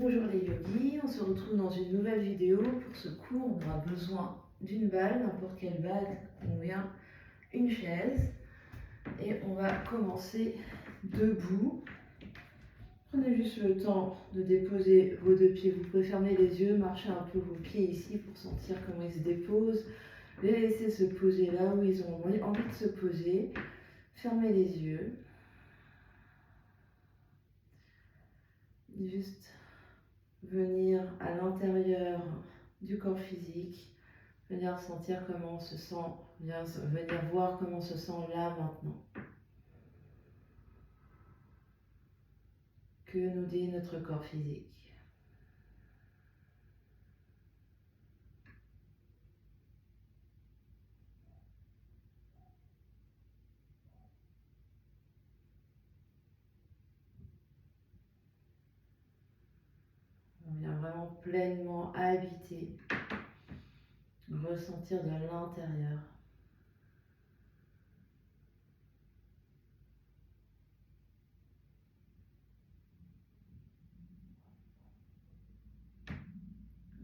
Bonjour les yogis, on se retrouve dans une nouvelle vidéo. Pour ce cours, on aura besoin d'une balle, n'importe quelle balle convient, une chaise. Et on va commencer debout. Prenez juste le temps de déposer vos deux pieds. Vous pouvez fermer les yeux, marcher un peu vos pieds ici pour sentir comment ils se déposent. Les laisser se poser là où ils ont envie de se poser. Fermez les yeux. Juste venir à l'intérieur du corps physique, venir sentir comment on se sent, venir voir comment on se sent là maintenant. Que nous dit notre corps physique? On vient vraiment pleinement habiter, ressentir de l'intérieur.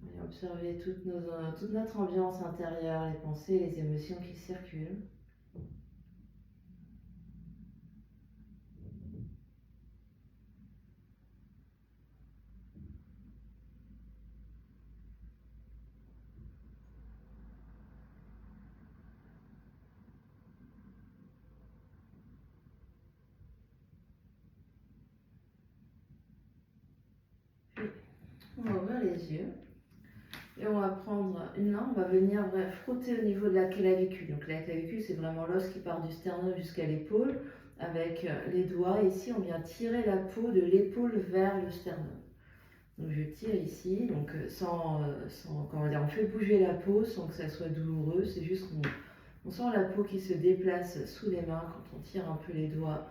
On vient observer toute notre ambiance intérieure, les pensées, les émotions qui circulent. On va ouvrir les yeux et on va prendre une main, on va venir frotter au niveau de la clavicule. Donc la clavicule, c'est vraiment l'os qui part du sternum jusqu'à l'épaule. Avec les doigts, ici, on vient tirer la peau de l'épaule vers le sternum. Donc je tire ici, donc comment dire, on fait bouger la peau sans que ça soit douloureux. C'est juste qu'on sent la peau qui se déplace sous les mains quand on tire un peu les doigts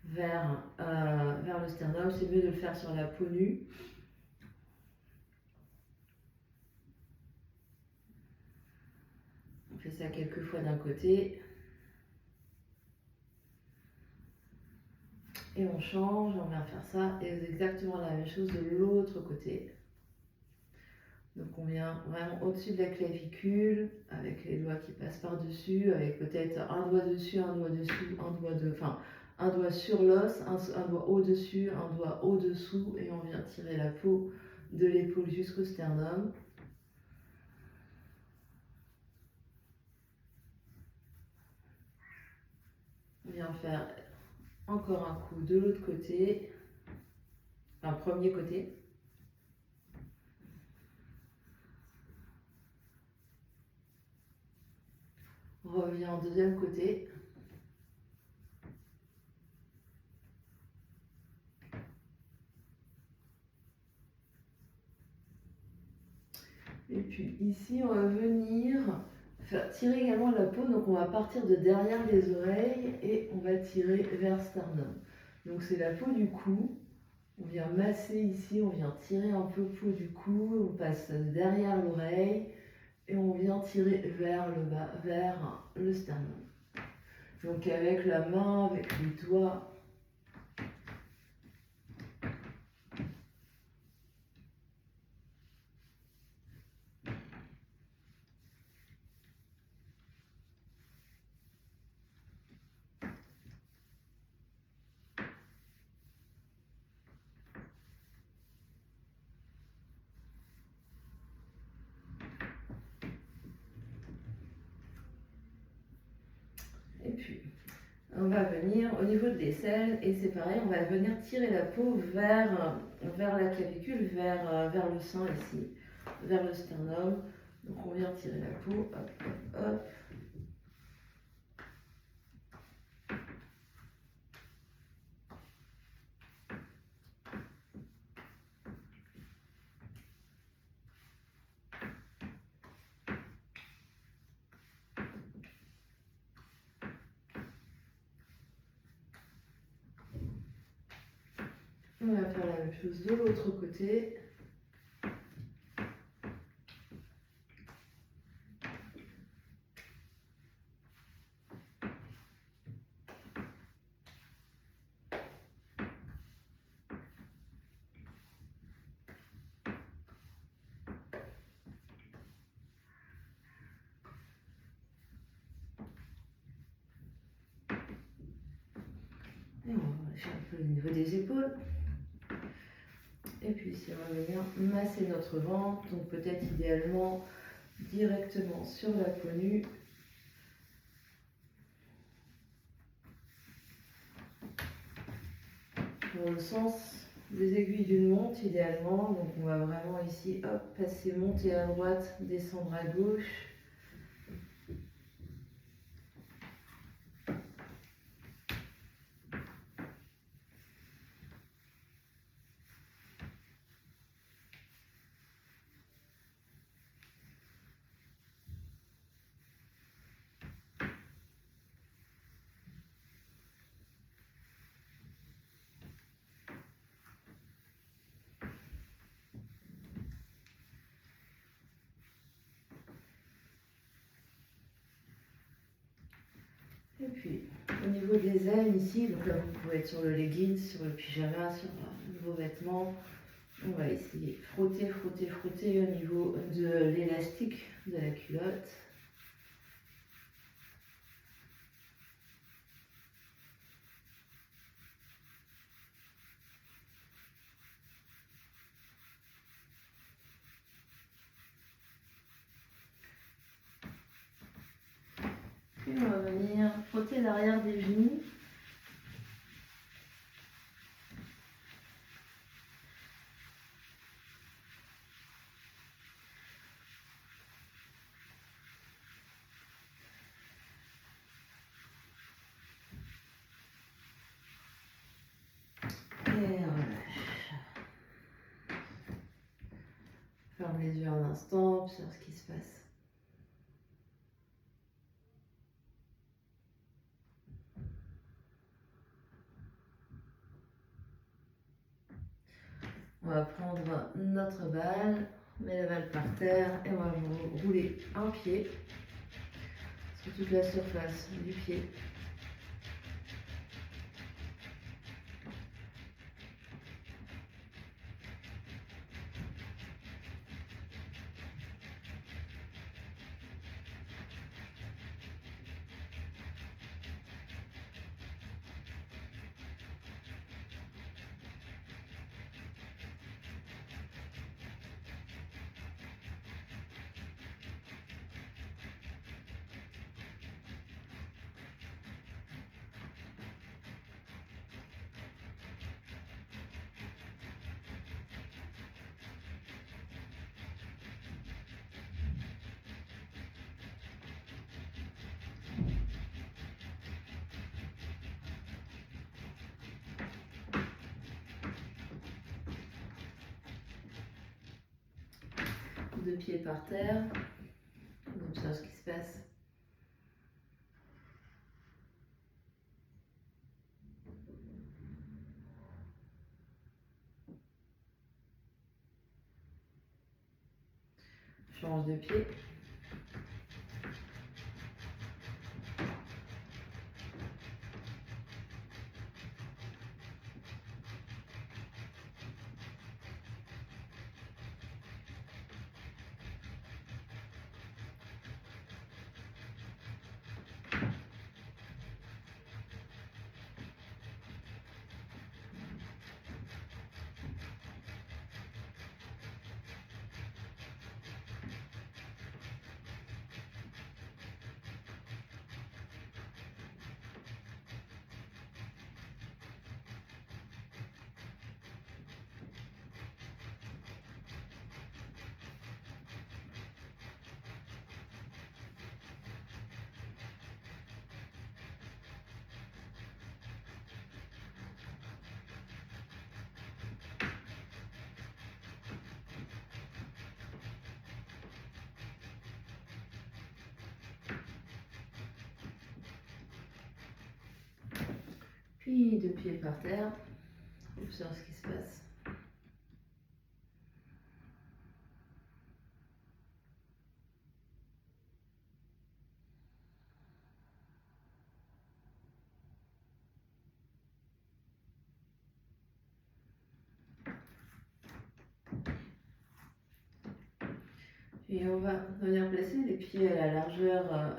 vers le sternum. C'est mieux de le faire sur la peau nue. On fait ça quelques fois d'un côté. Et on change, on vient faire ça. Et exactement la même chose de l'autre côté. Donc on vient vraiment au-dessus de la clavicule, avec les doigts qui passent par-dessus, avec peut-être un doigt dessus, un doigt dessous, un doigt sur l'os, un doigt au-dessus, un doigt au-dessous, et on vient tirer la peau de l'épaule jusqu'au sternum. On vient faire encore un coup de l'autre côté, enfin premier côté. On revient au deuxième côté. Et puis ici, on va venir faire tirer également la peau. Donc on va partir de derrière les oreilles et on va tirer vers sternum. Donc c'est la peau du cou. On vient masser ici, on vient tirer un peu peau du cou. On passe derrière l'oreille et on vient tirer vers le bas, vers le sternum. Donc avec la main, avec les doigts. Et puis, on va venir au niveau de l'aisselle et c'est pareil, on va venir tirer la peau vers la clavicule, vers le sein ici, vers le sternum. Donc on vient tirer la peau, hop, hop, hop. On va faire la même chose de l'autre côté. Et on va lâcher un peu au niveau des épaules. Et puis ici, on va venir masser notre ventre. Donc peut-être idéalement directement sur la peau nue. Dans le sens des aiguilles d'une montre idéalement. Donc on va vraiment ici, hop, passer, monter à droite, descendre à gauche. Et puis, au niveau des ailes ici, donc là vous pouvez être sur le legging, sur le pyjama, sur vos vêtements. On va essayer de frotter, frotter, frotter au niveau de l'élastique de la culotte. Puis on va venir frotter l'arrière des genoux. Et on relâche. Ferme les yeux un instant, observe ce qui se passe. On va prendre notre balle, on met la balle par terre et on va rouler un pied sur toute la surface du pied. Deux pieds par terre, on observe ce qui se passe. Change de pied. Puis deux pieds par terre, observe ce qui se passe. Et on va venir placer les pieds à la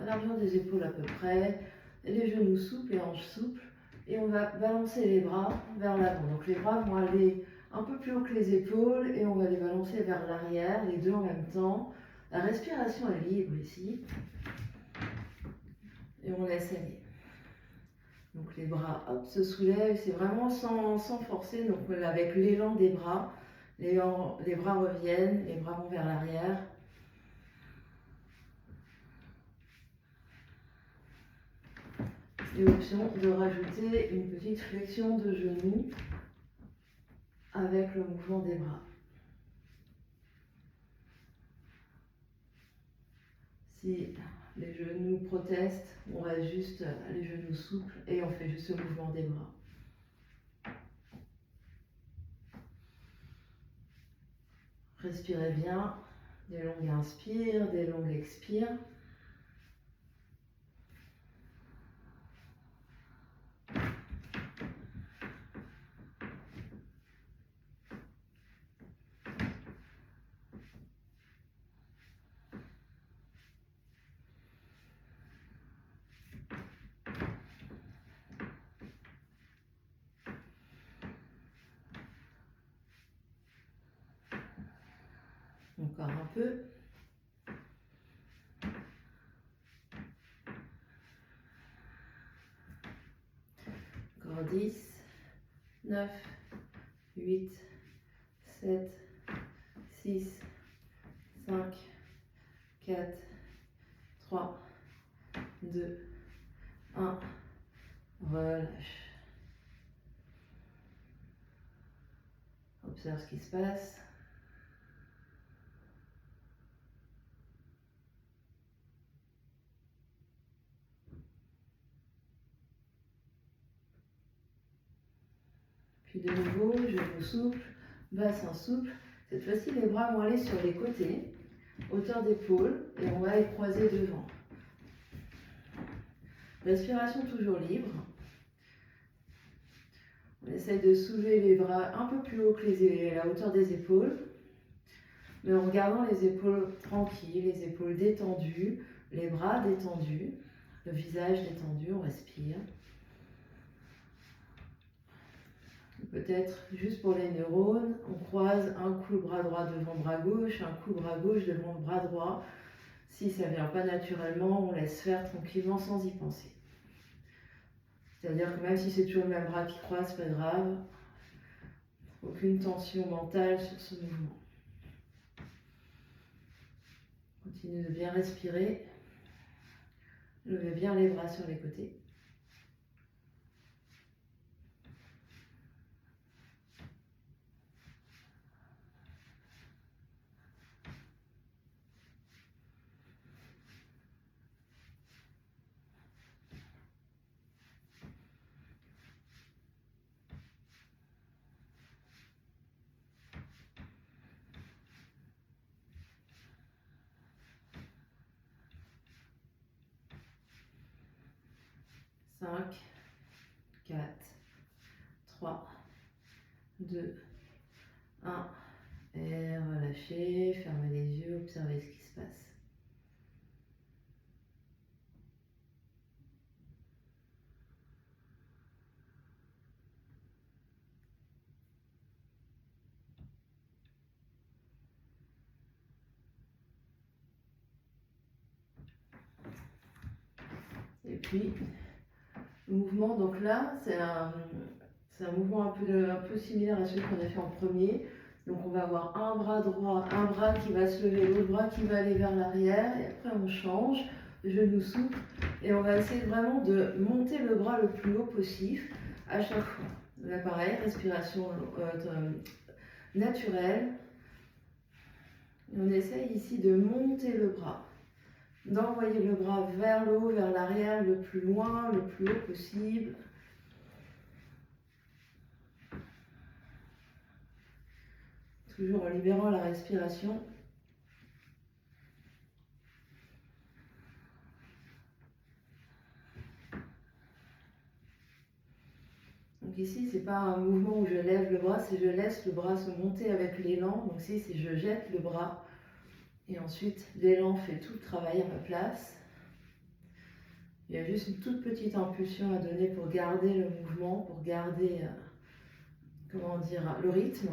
largeur des épaules à peu près, les genoux souples, les hanches souples. Et on va balancer les bras vers l'avant. Donc les bras vont aller un peu plus haut que les épaules et on va les balancer vers l'arrière, les deux en même temps. La respiration est libre ici. Et on laisse aller. Donc les bras hop, se soulèvent, c'est vraiment sans forcer, donc avec l'élan des bras, les bras reviennent, les bras vont vers l'arrière. Et option de rajouter une petite flexion de genou avec le mouvement des bras. Si les genoux protestent, on reste juste les genoux souples et on fait juste le mouvement des bras. Respirez bien, des longues inspires, des longues expires. Encore un peu. Encore 10, 9, 8, 7, 6, 5, 4, 3, 2, 1. Relâche. Observe ce qui se passe. Puis de nouveau, genou souple, bassin souple. Cette fois-ci, les bras vont aller sur les côtés, hauteur d'épaule, et on va les croiser devant. Respiration toujours libre. On essaye de soulever les bras un peu plus haut que la hauteur des épaules, mais en gardant les épaules tranquilles, les épaules détendues, les bras détendus, le visage détendu, on respire. Peut-être juste pour les neurones, on croise un coup le bras droit devant le bras gauche, un coup le bras gauche devant le bras droit. Si ça ne vient pas naturellement, on laisse faire tranquillement sans y penser. C'est-à-dire que même si c'est toujours le même bras qui croise, pas grave. Aucune tension mentale sur ce mouvement. Continuez de bien respirer. Levez bien les bras sur les côtés. Cinq, 4, 3, 2, 1. Et relâchez, fermez les yeux, observez ce qui se passe. Et puis, le mouvement, donc là, c'est un mouvement un peu similaire à celui qu'on a fait en premier. Donc on va avoir un bras droit, un bras qui va se lever, l'autre bras qui va aller vers l'arrière, et après on change, genou souple, et on va essayer vraiment de monter le bras le plus haut possible à chaque fois. Là pareil, respiration naturelle. Et on essaye ici de monter le bras, d'envoyer le bras vers le haut, vers l'arrière, le plus loin, le plus haut possible. Toujours en libérant la respiration. Donc ici, c'est pas un mouvement où je lève le bras, c'est je laisse le bras se monter avec l'élan. Donc ici, c'est je jette le bras et ensuite l'élan fait tout le travail à ma place. Il y a juste une toute petite impulsion à donner pour garder le mouvement, pour garder, comment dire, le rythme.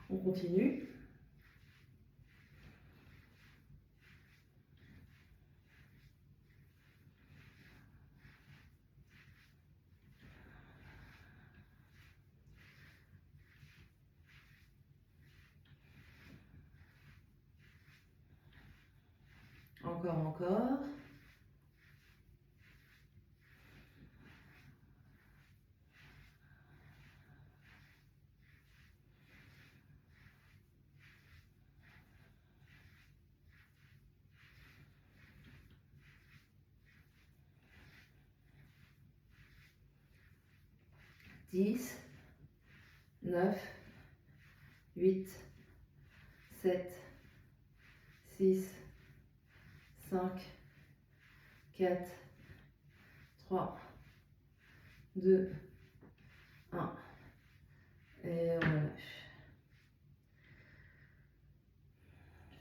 On continue. Encore. 10, 9, 8, 7, 6, 5, 4, 3, 2, 1. Et on relâche.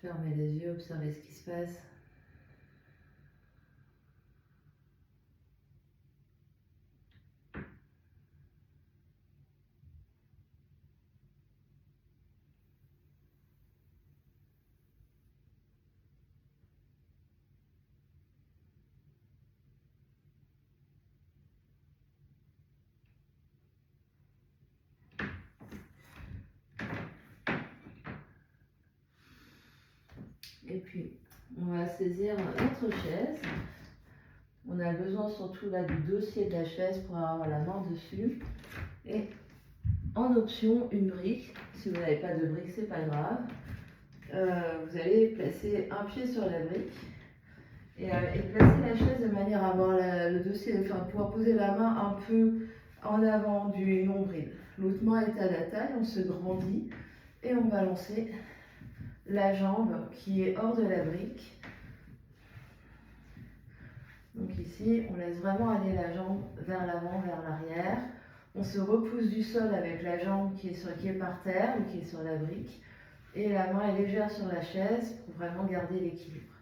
Fermez les yeux, observez ce qui se passe. Et puis, on va saisir notre chaise. On a besoin surtout là du dossier de la chaise pour avoir la main dessus. Et en option, une brique. Si vous n'avez pas de brique, c'est pas grave. Vous allez placer un pied sur la brique et placer la chaise de manière à avoir le dossier, enfin pouvoir poser la main un peu en avant du nombril. L'autre main est à la taille, on se grandit et on va lancer la jambe qui est hors de la brique. Donc ici, on laisse vraiment aller la jambe vers l'avant, vers l'arrière. On se repousse du sol avec la jambe qui est par terre ou qui est sur la brique. Et la main est légère sur la chaise pour vraiment garder l'équilibre.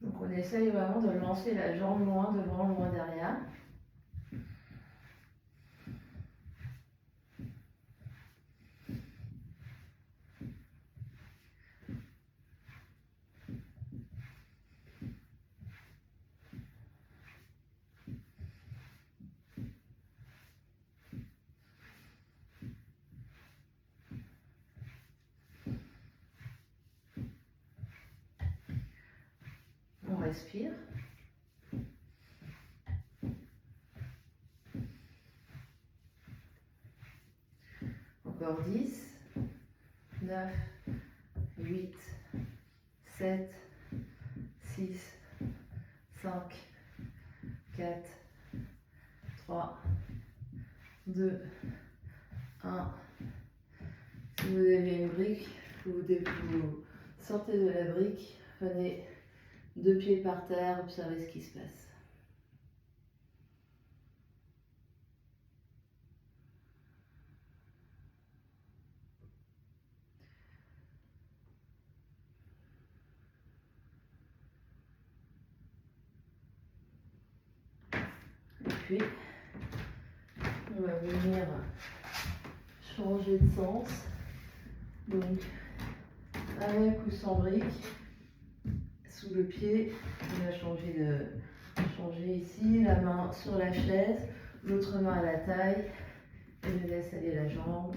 Donc on essaye vraiment de lancer la jambe loin devant, loin derrière. On respire. Encore 10, 9, 8, 7, 6, 5, 4, 3, 2, 1. Si vous avez une brique, vous sortez de la brique, prenez 2 pieds par terre, observez ce qui se passe. Et puis, on va venir changer de sens. Donc, avec ou sans brique, sous le pied, on va changer ici, la main sur la chaise, l'autre main à la taille, et je laisse aller la jambe.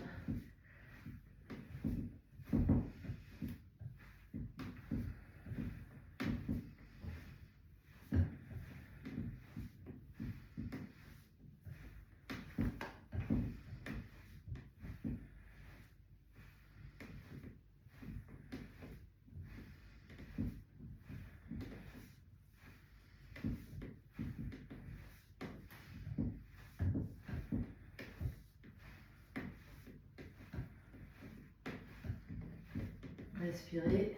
Respirez.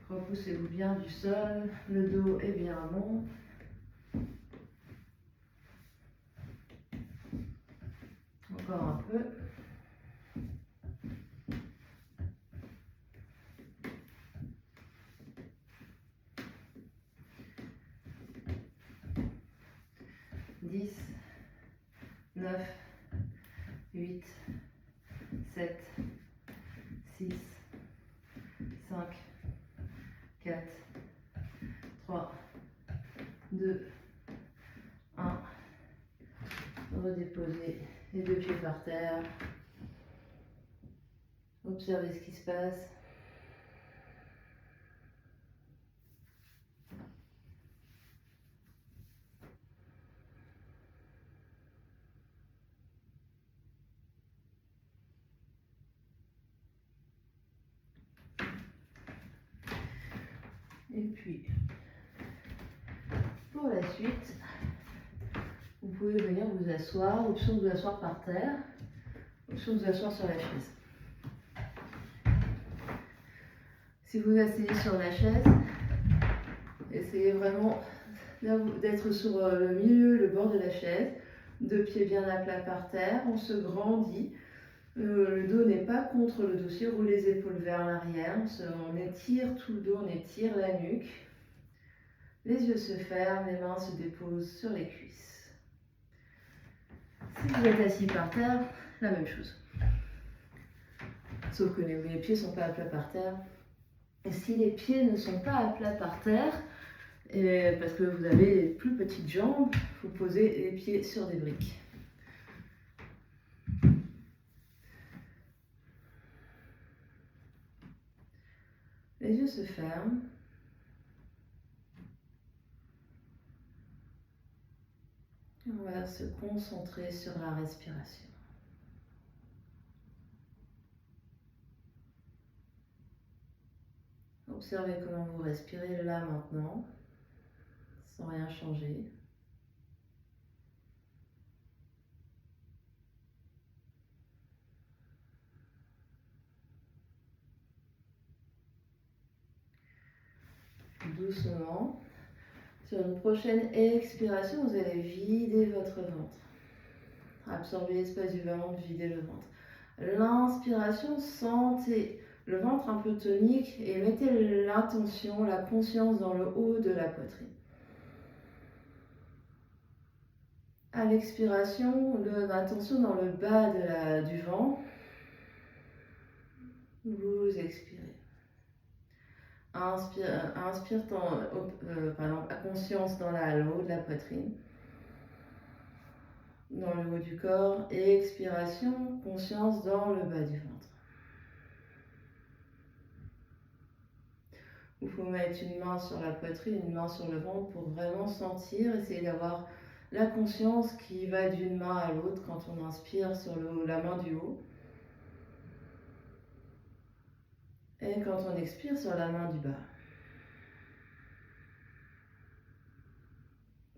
Repoussez-vous bien du sol, le dos est bien rond. 10, 9, 8, 7, 6, 5, 4, 3, 2, 1. Redéposez les deux pieds par terre. Observez ce qui se passe. Et puis, pour la suite, vous pouvez venir vous asseoir, option de vous asseoir par terre, option de vous asseoir sur la chaise. Si vous vous asseyez sur la chaise, essayez vraiment d'être sur le milieu, le bord de la chaise, deux pieds bien à plat par terre, on se grandit, le dos n'est pas contre le dossier, roule les épaules vers l'arrière, on étire tout le dos, on étire la nuque, les yeux se ferment, les mains se déposent sur les cuisses. Si vous êtes assis par terre, la même chose. Sauf que les pieds ne sont pas à plat par terre. Et si les pieds ne sont pas à plat par terre, parce que vous avez les plus petites jambes, vous posez les pieds sur des briques. Les yeux se ferment. On va se concentrer sur la respiration. Observez comment vous respirez là maintenant, sans rien changer. Doucement. Sur une prochaine expiration, vous allez vider votre ventre. Absorbez l'espace du ventre, videz le ventre. L'inspiration, sentez le ventre un peu tonique et mettez l'intention, la conscience dans le haut de la poitrine. À l'expiration, l'attention dans le bas du ventre. Vous expirez. Inspire la conscience dans le haut de la poitrine, dans le haut du corps. Et expiration, conscience dans le bas du ventre. Il faut mettre une main sur la poitrine, une main sur le ventre pour vraiment sentir, essayer d'avoir la conscience qui va d'une main à l'autre quand on inspire sur la main du haut. Et quand on expire sur la main du bas.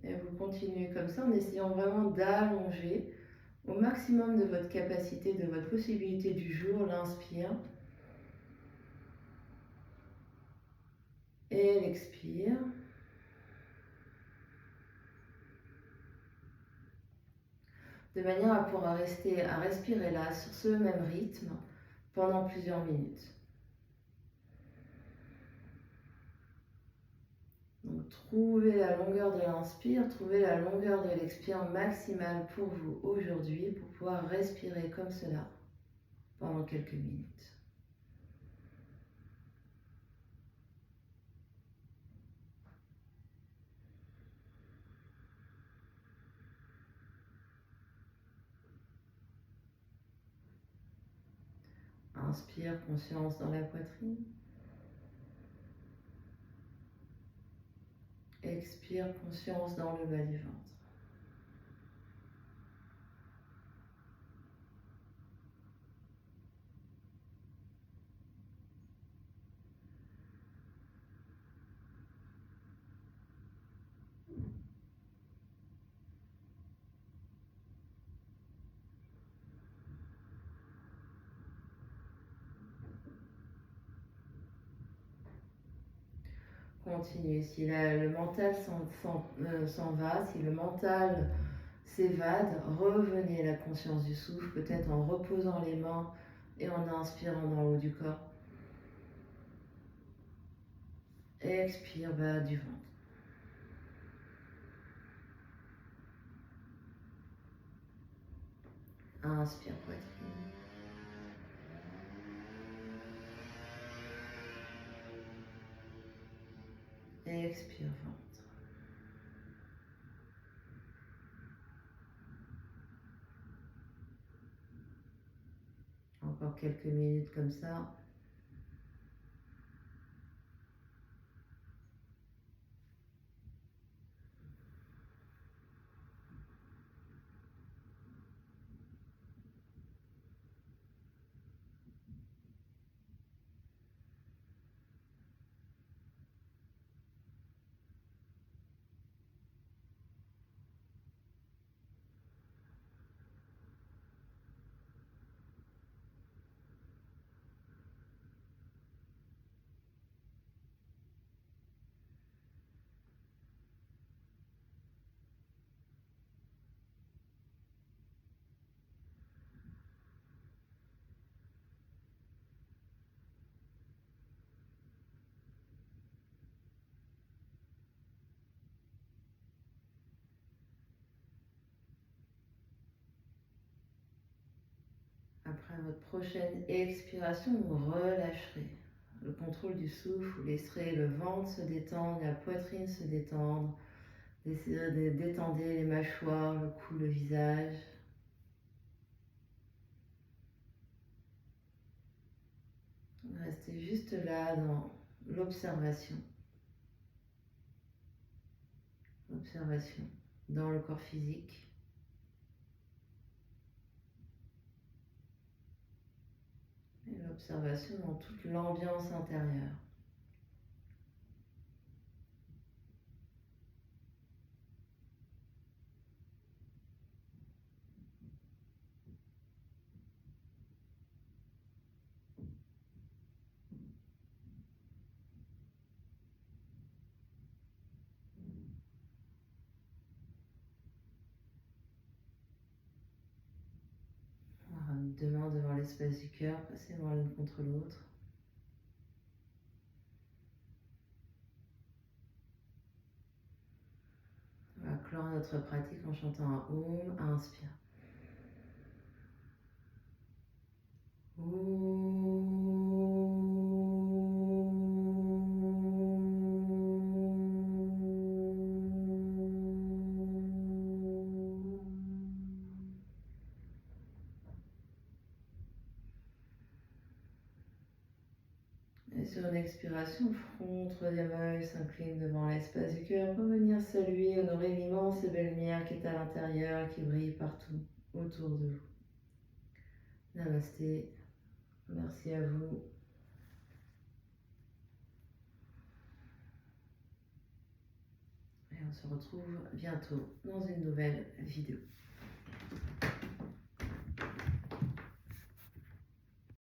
Et vous continuez comme ça en essayant vraiment d'allonger au maximum de votre capacité, de votre possibilité du jour, l'inspire. Et l'expire. De manière à pouvoir rester à respirer là, sur ce même rythme, pendant plusieurs minutes. Donc, trouvez la longueur de l'inspire, trouvez la longueur de l'expire maximale pour vous aujourd'hui, pour pouvoir respirer comme cela pendant quelques minutes. Inspire, conscience dans la poitrine. Expire, conscience dans le bas du ventre. Continuez. Si le mental s'en va, si le mental s'évade, revenez à la conscience du souffle, peut-être en reposant les mains et en inspirant dans le haut du corps. Et expire, bas du ventre. Inspire, poitrine. Expire, ventre. Encore quelques minutes comme ça. Après votre prochaine expiration, vous relâcherez. Le contrôle du souffle, vous laisserez le ventre se détendre, la poitrine se détendre. Détendez les mâchoires, le cou, le visage. Restez juste là dans l'observation. L'observation dans le corps physique. Et l'observation dans toute l'ambiance intérieure. Deux mains devant l'espace du cœur, passez vraiment l'une contre l'autre. On va clore notre pratique en chantant un Om. Inspire. Et sur une expiration, front, troisième œil s'incline devant l'espace du cœur pour venir saluer, honorer l'immense et belle lumière qui est à l'intérieur, qui brille partout autour de vous. Namasté. Merci à vous. Et on se retrouve bientôt dans une nouvelle vidéo.